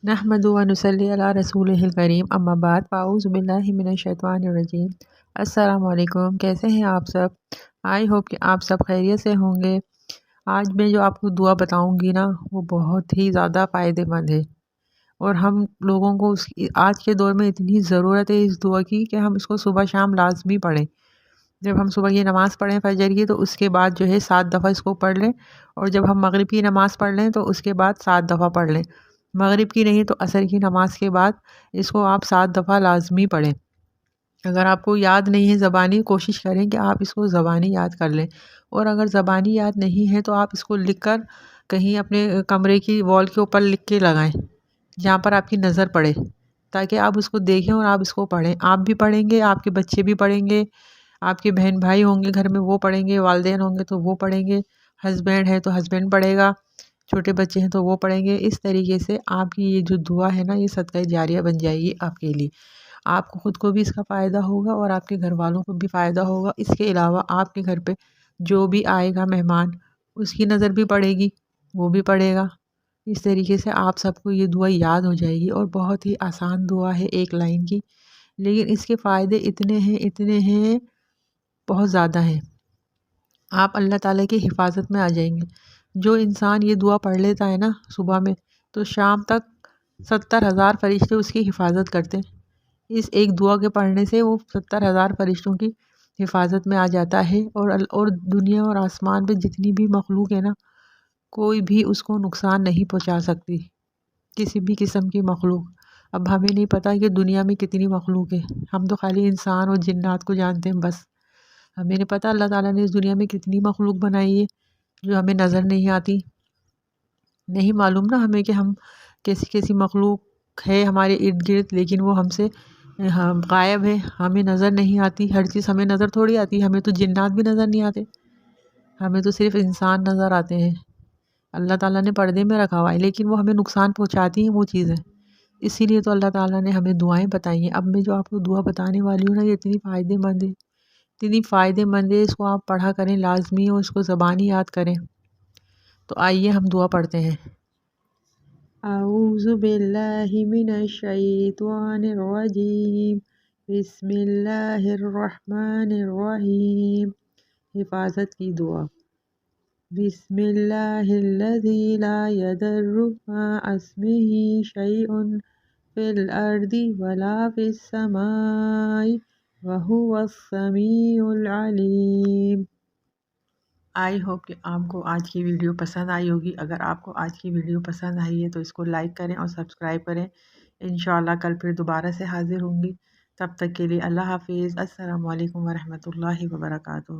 نحمد و نصلی علی رسول الکریم اما بعد فاعوذ باللہ من الشیطان الرجیم۔ السلام علیکم، کیسے ہیں آپ سب؟ آئی ہوپ کہ آپ سب خیریت سے ہوں گے۔ آج میں جو آپ کو دعا بتاؤں گی نا وہ بہت ہی زیادہ فائدہ مند ہے، اور ہم لوگوں کو آج کے دور میں اتنی ضرورت ہے اس دعا کی کہ ہم اس کو صبح شام لازمی پڑھیں۔ جب ہم صبح کی نماز پڑھیں فجر کی تو اس کے بعد جو ہے 7 دفعہ اس کو پڑھ لیں، اور جب ہم مغرب کی نماز پڑھ لیں تو اس کے بعد 7 دفعہ پڑھ لیں۔ مغرب کی نہیں تو عصر کی نماز کے بعد اس کو آپ 7 دفعہ لازمی پڑھیں۔ اگر آپ کو یاد نہیں ہے زبانی، کوشش کریں کہ آپ اس کو زبانی یاد کر لیں، اور اگر زبانی یاد نہیں ہے تو آپ اس کو لکھ کر کہیں اپنے کمرے کی وال کے اوپر لکھ کے لگائیں جہاں پر آپ کی نظر پڑے، تاکہ آپ اس کو دیکھیں اور آپ اس کو پڑھیں۔ آپ بھی پڑھیں گے، آپ کے بچے بھی پڑھیں گے، آپ کے بہن بھائی ہوں گے گھر میں وہ پڑھیں گے، والدین ہوں گے تو وہ پڑھیں گے، ہسبینڈ ہے تو ہسبینڈ پڑھے گا، چھوٹے بچے ہیں تو وہ پڑھیں گے۔ اس طریقے سے آپ کی یہ جو دعا ہے نا یہ صدقہ جاریہ بن جائے گی آپ کے لیے۔ آپ کو خود کو بھی اس کا فائدہ ہوگا اور آپ کے گھر والوں کو بھی فائدہ ہوگا۔ اس کے علاوہ آپ کے گھر پہ جو بھی آئے گا مہمان اس کی نظر بھی پڑے گی، وہ بھی پڑھے گا۔ اس طریقے سے آپ سب کو یہ دعا یاد ہو جائے گی، اور بہت ہی آسان دعا ہے، ایک لائن کی، لیکن اس کے فائدے اتنے ہیں، بہت زیادہ ہیں۔ آپ اللہ تعالیٰ کی حفاظت میں آ جائیں گے۔ جو انسان یہ دعا پڑھ لیتا ہے نا صبح میں تو شام تک 70,000 فرشتے اس کی حفاظت کرتے ہیں۔ اس ایک دعا کے پڑھنے سے وہ 70,000 فرشتوں کی حفاظت میں آ جاتا ہے، اور دنیا اور آسمان پہ جتنی بھی مخلوق ہے نا کوئی بھی اس کو نقصان نہیں پہنچا سکتی، کسی بھی قسم کی مخلوق۔ اب ہمیں نہیں پتہ کہ دنیا میں کتنی مخلوق ہے، ہم تو خالی انسان اور جنات کو جانتے ہیں بس۔ ہمیں نہیں پتہ اللہ تعالیٰ نے اس دنیا میں کتنی مخلوق بنائی ہے جو ہمیں نظر نہیں آتی۔ نہیں معلوم نا ہمیں کہ ہم کیسی مخلوق ہے ہمارے ارد گرد، لیکن وہ ہم سے غائب ہے، ہمیں نظر نہیں آتی۔ ہر چیز ہمیں نظر تھوڑی آتی، ہمیں تو جنات بھی نظر نہیں آتے، ہمیں تو صرف انسان نظر آتے ہیں۔ اللہ تعالیٰ نے پردے میں رکھا ہوا ہے، لیکن وہ ہمیں نقصان پہنچاتی ہیں وہ چیزیں۔ اسی لیے تو اللہ تعالیٰ نے ہمیں دعائیں بتائی ہیں۔ اب میں جو آپ کو دعا بتانے والی ہوں نا یہ اتنی فائدہ مند ہے، اتنی فائدہ مند ہے، اس کو آپ پڑھا کریں لازمی، اور اس کو زبانی یاد کریں۔ تو آئیے ہم دعا پڑھتے ہیں۔ اعوذ باللہ من الشیطان الرجیم، بسم اللہ الرحمن الرحیم۔ حفاظت کی دعا۔ بسم اللہ الذی لا یضر مع اسمہ شیء فی الارض ولا فی السماء وہو السمیع العلیم۔ آئی ہوپ کہ آپ کو آج کی ویڈیو پسند آئی ہوگی۔ اگر آپ کو آج کی ویڈیو پسند آئی ہے تو اس کو لائک کریں اور سبسکرائب کریں۔ انشاءاللہ کل پھر دوبارہ سے حاضر ہوں گی، تب تک کے لیے اللہ حافظ۔ السلام علیکم ورحمۃ اللہ وبرکاتہ۔